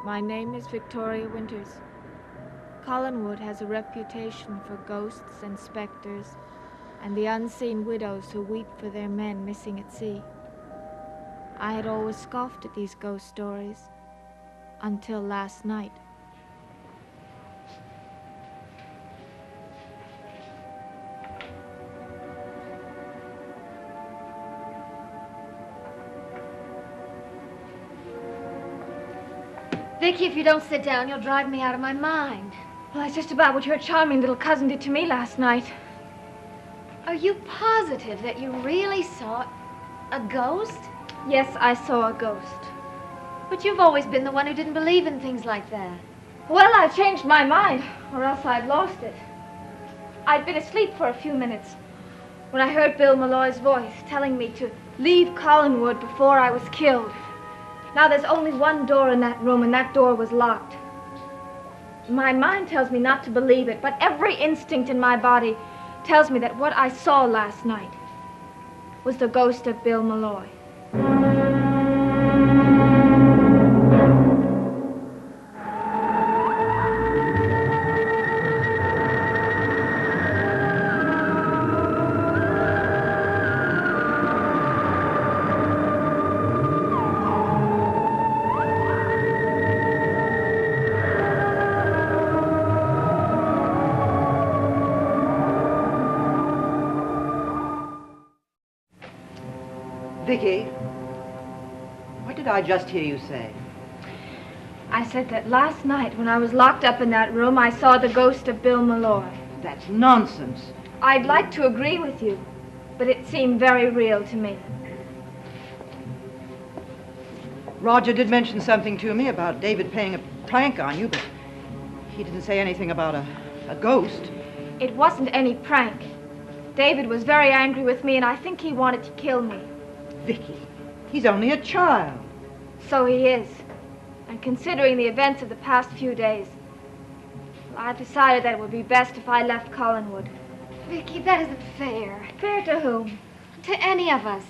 My name is Victoria Winters. Collinwood has a reputation for ghosts and specters, and the unseen widows who weep for their men missing at sea. I had always scoffed at these ghost stories, until last night. Vicky, if you don't sit down, you'll drive me out of my mind. Well, that's just about what your charming little cousin did to me last night. Are you positive that you really saw a ghost? Yes, I saw a ghost. But you've always been the one who didn't believe in things like that. Well, I've changed my mind, or else I'd lost it. I'd been asleep for a few minutes when I heard Bill Malloy's voice telling me to leave Collinwood before I was killed. Now, there's only one door in that room, and that door was locked. My mind tells me not to believe it, but every instinct in my body tells me that what I saw last night was the ghost of Bill Malloy. Vicky, what did I just hear you say? I said that last night when I was locked up in that room, I saw the ghost of Bill Malloy. That's nonsense. I'd like to agree with you, but it seemed very real to me. Roger did mention something to me about David playing a prank on you, but he didn't say anything about a ghost. It wasn't any prank. David was very angry with me, and I think he wanted to kill me. Vicky, he's only a child. So he is. And considering the events of the past few days, I've decided that it would be best if I left Collinwood. Vicky, that isn't fair. Fair to whom? To any of us.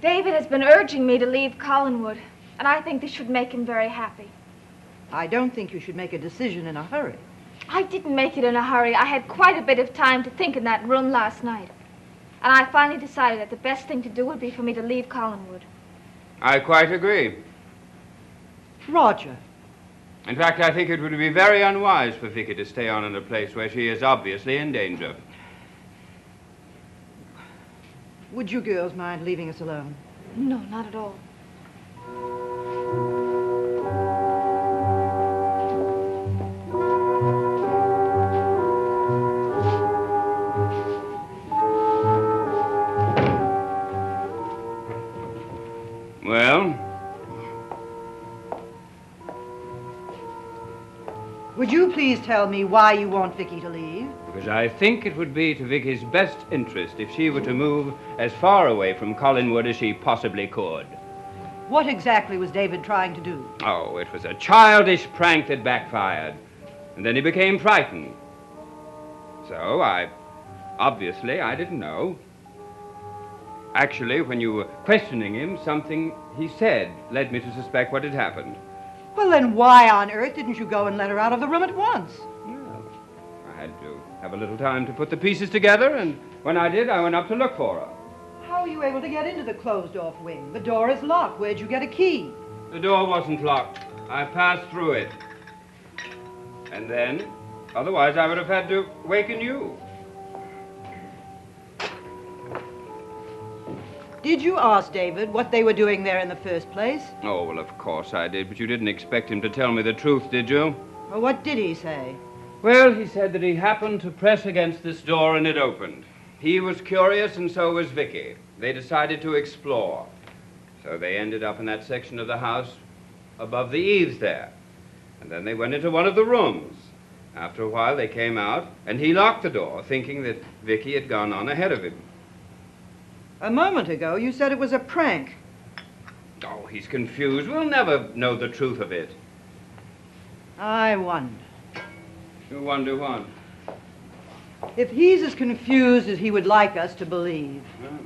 David has been urging me to leave Collinwood, and I think this should make him very happy. I don't think you should make a decision in a hurry. I didn't make it in a hurry. I had quite a bit of time to think in that room last night. And I finally decided that the best thing to do would be for me to leave Collinwood. I quite agree. Roger. In fact, I think it would be very unwise for Vicky to stay on in a place where she is obviously in danger. Would you girls mind leaving us alone? No, not at all. Well? Would you please tell me why you want Vicky to leave? Because I think it would be to Vicky's best interest if she were to move as far away from Collinwood as she possibly could. What exactly was David trying to do? Oh, it was a childish prank that backfired. And then he became frightened. So obviously, I didn't know. Actually, when you were questioning him, something he said led me to suspect what had happened. Well, then why on earth didn't you go and let her out of the room at once? Well, I had to have a little time to put the pieces together, and when I did, I went up to look for her. How were you able to get into the closed-off wing? The door is locked. Where'd you get a key? The door wasn't locked. I passed through it. And then, otherwise I would have had to waken you. Did you ask David what they were doing there in the first place? Oh, well, of course I did, but you didn't expect him to tell me the truth, did you? Well, what did he say? Well, he said that he happened to press against this door and it opened. He was curious and so was Vicky. They decided to explore. So they ended up in that section of the house above the eaves there. And then they went into one of the rooms. After a while, they came out, and he locked the door, thinking that Vicky had gone on ahead of him. A moment ago, you said it was a prank. Oh, he's confused. We'll never know the truth of it. I wonder. You wonder what? If he's as confused as he would like us to believe. Well,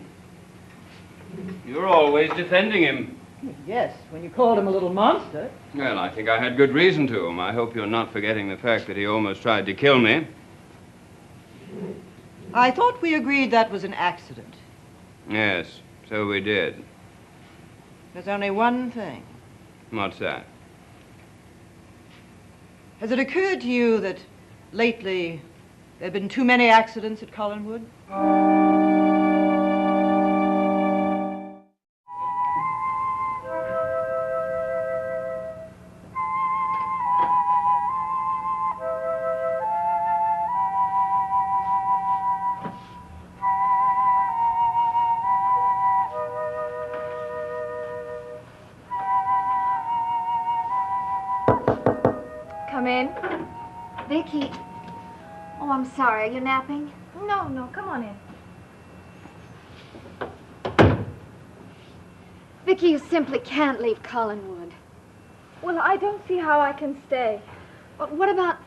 you're always defending him. Yes, when you called him a little monster. Well, I think I had good reason to. I hope you're not forgetting the fact that he almost tried to kill me. I thought we agreed that was an accident. Yes, so we did. There's only one thing. What's that? Has it occurred to you that lately there have been too many accidents at Collinwood? Come in. Vicky. Oh, I'm sorry. Are you napping? No, come on in. Vicky, you simply can't leave Collinwood. Well, I don't see how I can stay. But what about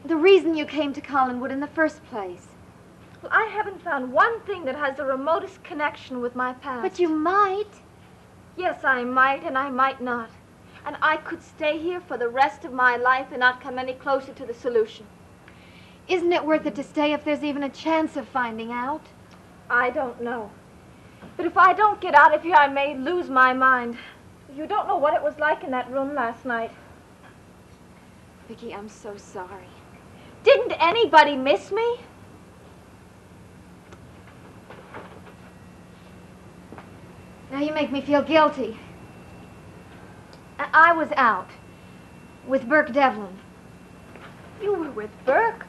the reason you came to Collinwood in the first place? Well, I haven't found one thing that has the remotest connection with my past. But you might. Yes, I might and I might not. And I could stay here for the rest of my life and not come any closer to the solution. Isn't it worth it to stay if there's even a chance of finding out? I don't know. But if I don't get out of here, I may lose my mind. You don't know what it was like in that room last night. Vicky, I'm so sorry. Didn't anybody miss me? Now you make me feel guilty. I was out with Burke Devlin. You were with Burke?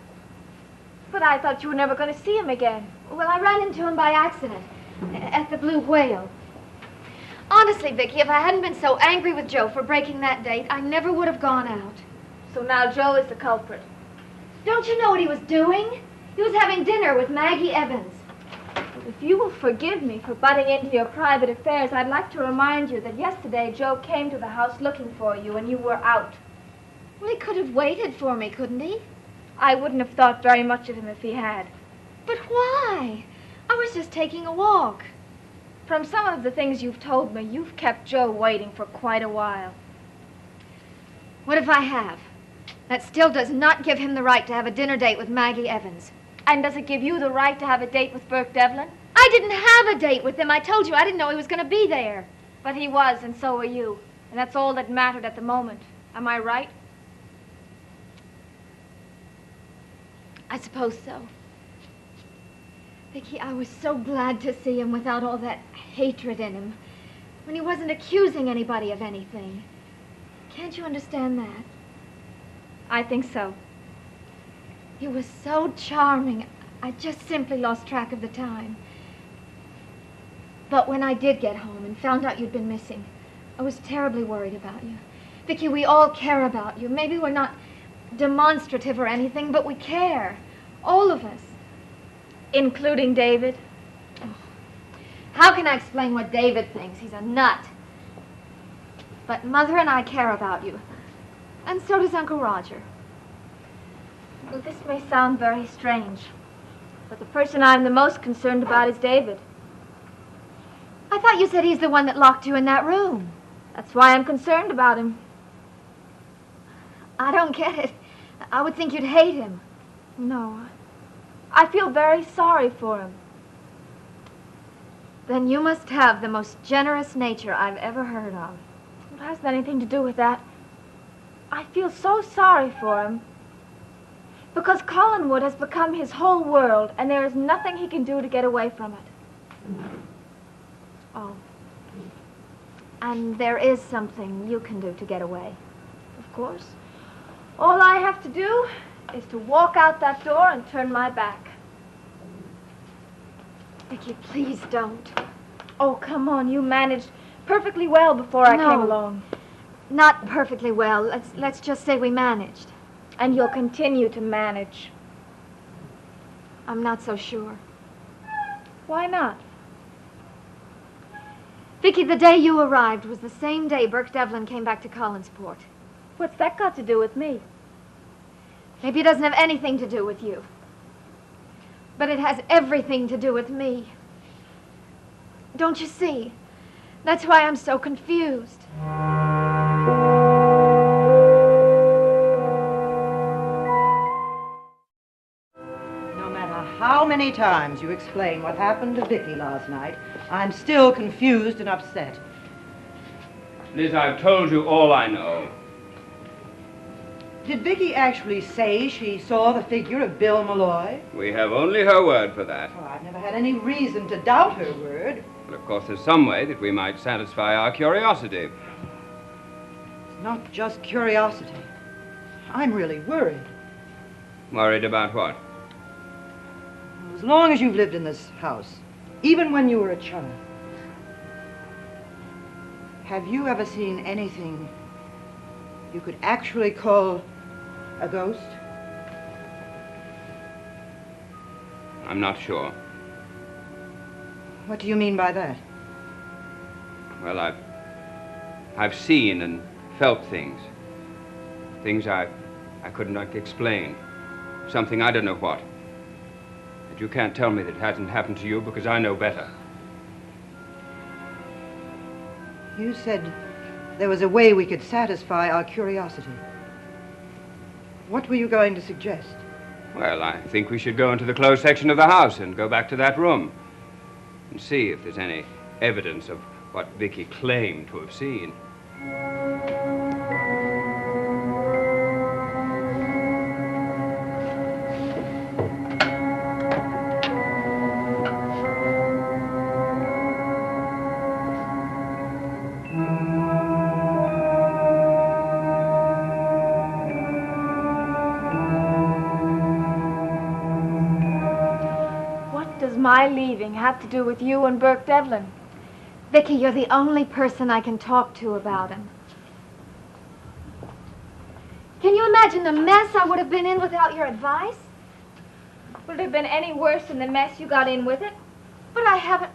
But I thought you were never going to see him again. Well, I ran into him by accident at the Blue Whale. Honestly, Vicky, if I hadn't been so angry with Joe for breaking that date, I never would have gone out. So now Joe is the culprit. Don't you know what he was doing? He was having dinner with Maggie Evans. If you will forgive me for butting into your private affairs, I'd like to remind you that yesterday Joe came to the house looking for you and you were out. Well, he could have waited for me, couldn't he? I wouldn't have thought very much of him if he had. But why? I was just taking a walk. From some of the things you've told me, you've kept Joe waiting for quite a while. What if I have? That still does not give him the right to have a dinner date with Maggie Evans. And does it give you the right to have a date with Burke Devlin? I didn't have a date with him. I told you I didn't know he was going to be there. But he was, and so were you. And that's all that mattered at the moment. Am I right? I suppose so. Vicky, I was so glad to see him without all that hatred in him. When he wasn't accusing anybody of anything. Can't you understand that? I think so. He was so charming. I just simply lost track of the time. But when I did get home and found out you'd been missing, I was terribly worried about you. Vicky, we all care about you. Maybe we're not demonstrative or anything, but we care. All of us. Including David? Oh. How can I explain what David thinks? He's a nut. But Mother and I care about you. And so does Uncle Roger. Well, this may sound very strange, but the person I'm the most concerned about is David. I thought you said he's the one that locked you in that room. That's why I'm concerned about him. I don't get it. I would think you'd hate him. No, I feel very sorry for him. Then you must have the most generous nature I've ever heard of. It hasn't anything to do with that. I feel so sorry for him. Because Collinwood has become his whole world, and there is nothing he can do to get away from it. Oh. And there is something you can do to get away. Of course. All I have to do is to walk out that door and turn my back. Vicky, please don't. Oh, come on. You managed perfectly well before I came along. Not perfectly well. Let's just say we managed. And you'll continue to manage. I'm not so sure. Why not? Vicky, the day you arrived was the same day Burke Devlin came back to Collinsport. What's that got to do with me? Maybe it doesn't have anything to do with you. But it has everything to do with me. Don't you see? That's why I'm so confused. No matter how many times you explain what happened to Vicky last night, I'm still confused and upset. Liz, I've told you all I know. Did Vicky actually say she saw the figure of Bill Malloy? We have only her word for that. Well, I've never had any reason to doubt her word. Well, of course, there's some way that we might satisfy our curiosity. It's not just curiosity. I'm really worried. Worried about what? As long as you've lived in this house, even when you were a child, have you ever seen anything you could actually call a ghost? I'm not sure. What do you mean by that? Well, I've seen and felt things. Things I could not explain. Something I don't know what. And you can't tell me that it hasn't happened to you because I know better. You said there was a way we could satisfy our curiosity. What were you going to suggest? Well, I think we should go into the closed section of the house and go back to that room and see if there's any evidence of what Vicky claimed to have seen. My leaving have to do with you and Burke Devlin? Vicky, you're the only person I can talk to about him. Can you imagine the mess I would have been in without your advice? Would it have been any worse than the mess you got in with it? But I haven't...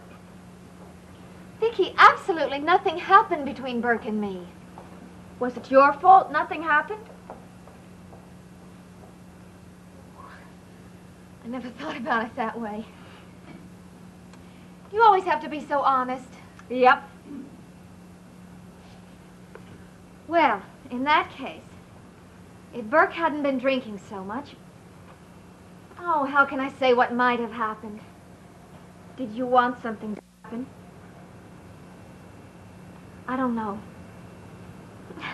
Vicky, absolutely nothing happened between Burke and me. Was it your fault nothing happened? I never thought about it that way. You always have to be so honest. Yep. Well, in that case, if Burke hadn't been drinking so much... Oh, how can I say what might have happened? Did you want something to happen? I don't know.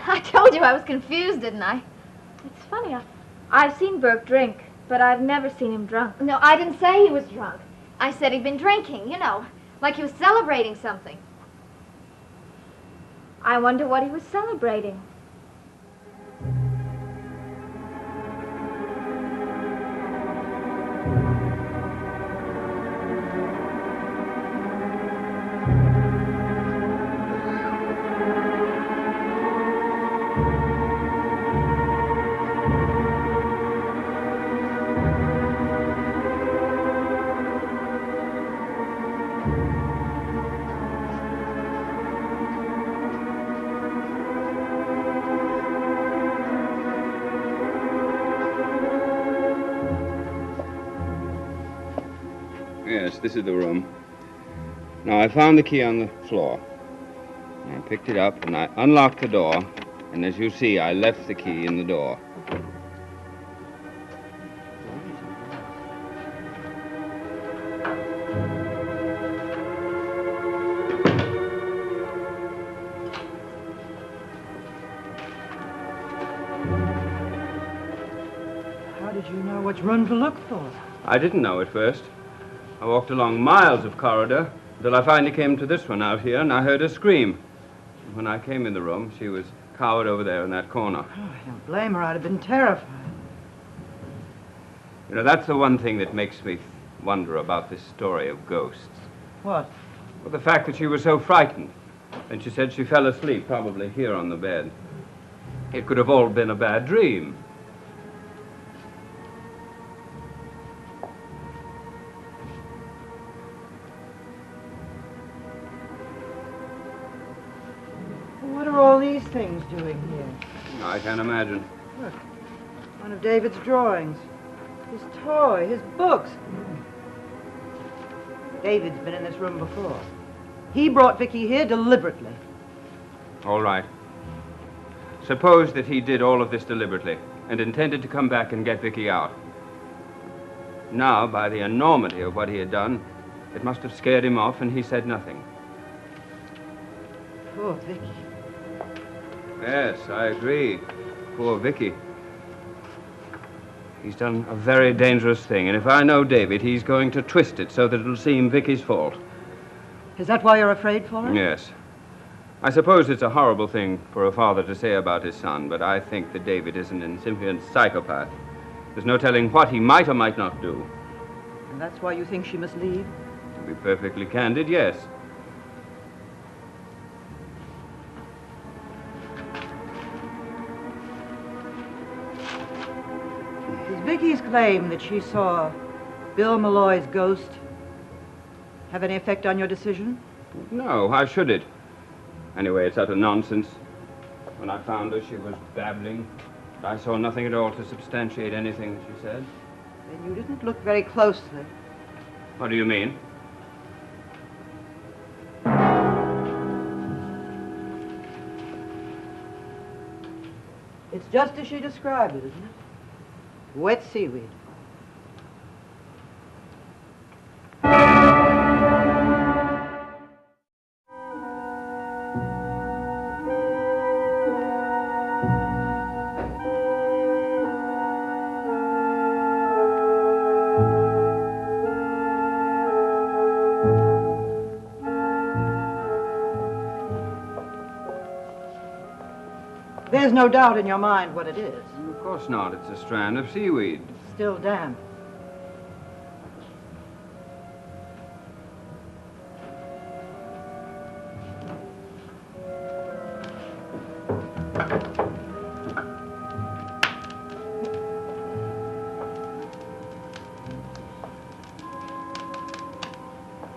I told you I was confused, didn't I? It's funny. I've seen Burke drink, but I've never seen him drunk. No, I didn't say he was drunk. I said he'd been drinking, you know, like he was celebrating something. I wonder what he was celebrating. Yes, this is the room. Now, I found the key on the floor. I picked it up and I unlocked the door, and as you see, I left the key in the door. How did you know which room to look for? I didn't know at first. I walked along miles of corridor until I finally came to this one out here, and I heard her scream. When I came in the room, she was cowered over there in that corner. Oh, I don't blame her. I'd have been terrified. You know, that's the one thing that makes me wonder about this story of ghosts. What? Well, the fact that she was so frightened. And she said she fell asleep, probably here on the bed. It could have all been a bad dream. What are all these things doing here? I can't imagine. Look, one of David's drawings. His toy, his books. David's been in this room before. He brought Vicky here deliberately. All right. Suppose that he did all of this deliberately and intended to come back and get Vicky out. Now, by the enormity of what he had done, it must have scared him off, and he said nothing. Poor Vicky. Yes, I agree. Poor Vicky. He's done a very dangerous thing, and if I know David, he's going to twist it so that it'll seem Vicky's fault. Is that why you're afraid for her? Yes. I suppose it's a horrible thing for a father to say about his son, but I think that David is an incipient psychopath. There's no telling what he might or might not do. And that's why you think she must leave? To be perfectly candid, yes. Does Vicky's claim that she saw Bill Malloy's ghost have any effect on your decision? No, how should it? Anyway, it's utter nonsense. When I found her, she was babbling. I saw nothing at all to substantiate anything that she said. Then you didn't look very closely. What do you mean? It's just as she described it, isn't it? Wet seaweed. There's no doubt in your mind what it is. Of course not. It's a strand of seaweed. Still damp.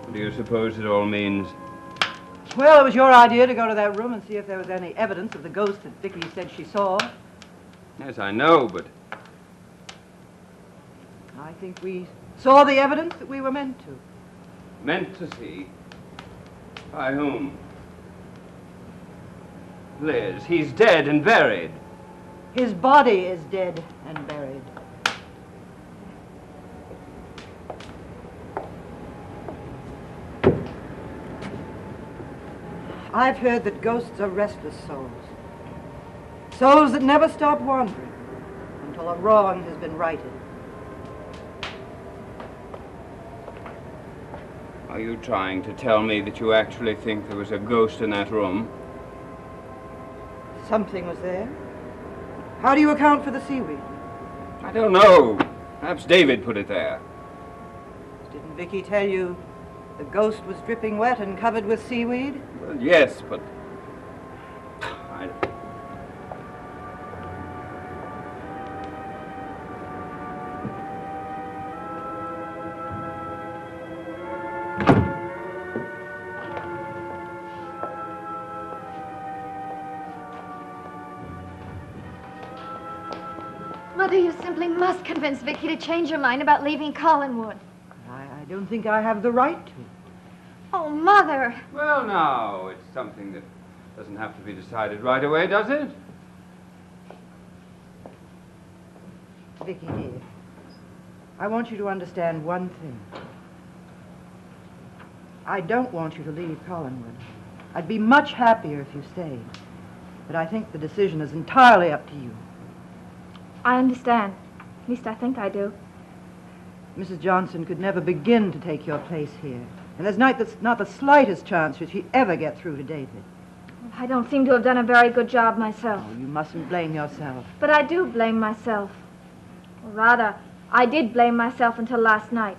What do you suppose it all means? Well, it was your idea to go to that room and see if there was any evidence of the ghost that Vicky said she saw. Yes, I know, but... I think we saw the evidence that we were meant to. Meant to see? By whom? Liz, he's dead and buried. His body is dead and buried. I've heard that ghosts are restless souls. Souls that never stop wandering until a wrong has been righted. Are you trying to tell me that you actually think there was a ghost in that room? Something was there. How do you account for the seaweed? I don't know. Perhaps David put it there. Didn't Vicky tell you the ghost was dripping wet and covered with seaweed? Well, yes, but... Mother, you simply must convince Vicky to change her mind about leaving Collinwood. I don't think I have the right to. Oh, Mother! Well, now, it's something that doesn't have to be decided right away, does it? Vicky, dear, I want you to understand one thing. I don't want you to leave Collinwood. I'd be much happier if you stayed. But I think the decision is entirely up to you. I understand. At least I think I do. Mrs. Johnson could never begin to take your place here. And there's not the slightest chance that she'd ever get through to David. I don't seem to have done a very good job myself. Oh, you mustn't blame yourself. But I do blame myself. Or rather, I did blame myself until last night.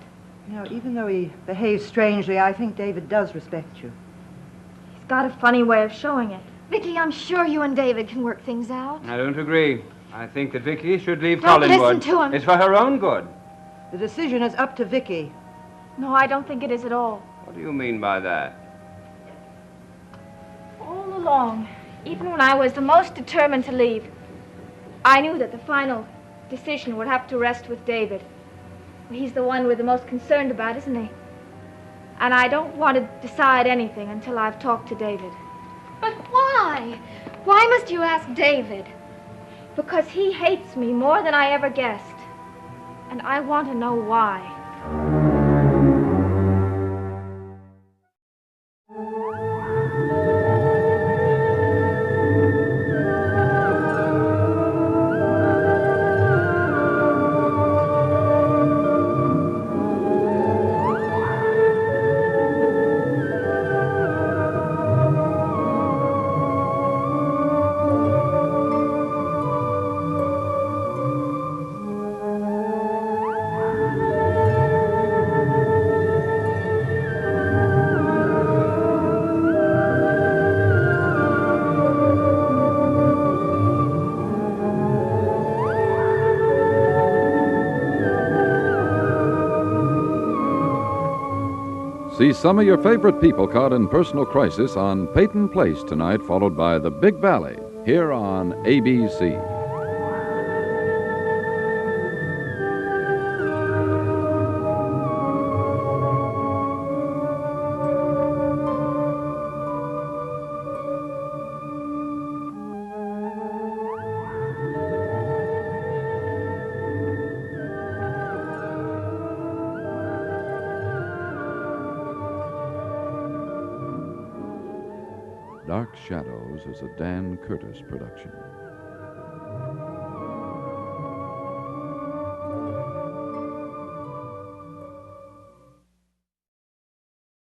You know, even though he behaves strangely, I think David does respect you. He's got a funny way of showing it. Vicky, I'm sure you and David can work things out. I don't agree. I think that Vicky should leave Don't Collinwood. listen to him. It's for her own good. The decision is up to Vicky. No, I don't think it is at all. What do you mean by that? All along, even when I was the most determined to leave, I knew that the final decision would have to rest with David. He's the one we're the most concerned about, isn't he? And I don't want to decide anything until I've talked to David. But why? Why must you ask David? Because he hates me more than I ever guessed. And I want to know why. See some of your favorite people caught in personal crisis on Peyton Place tonight, followed by The Big Valley, here on ABC. Dark Shadows is a Dan Curtis production.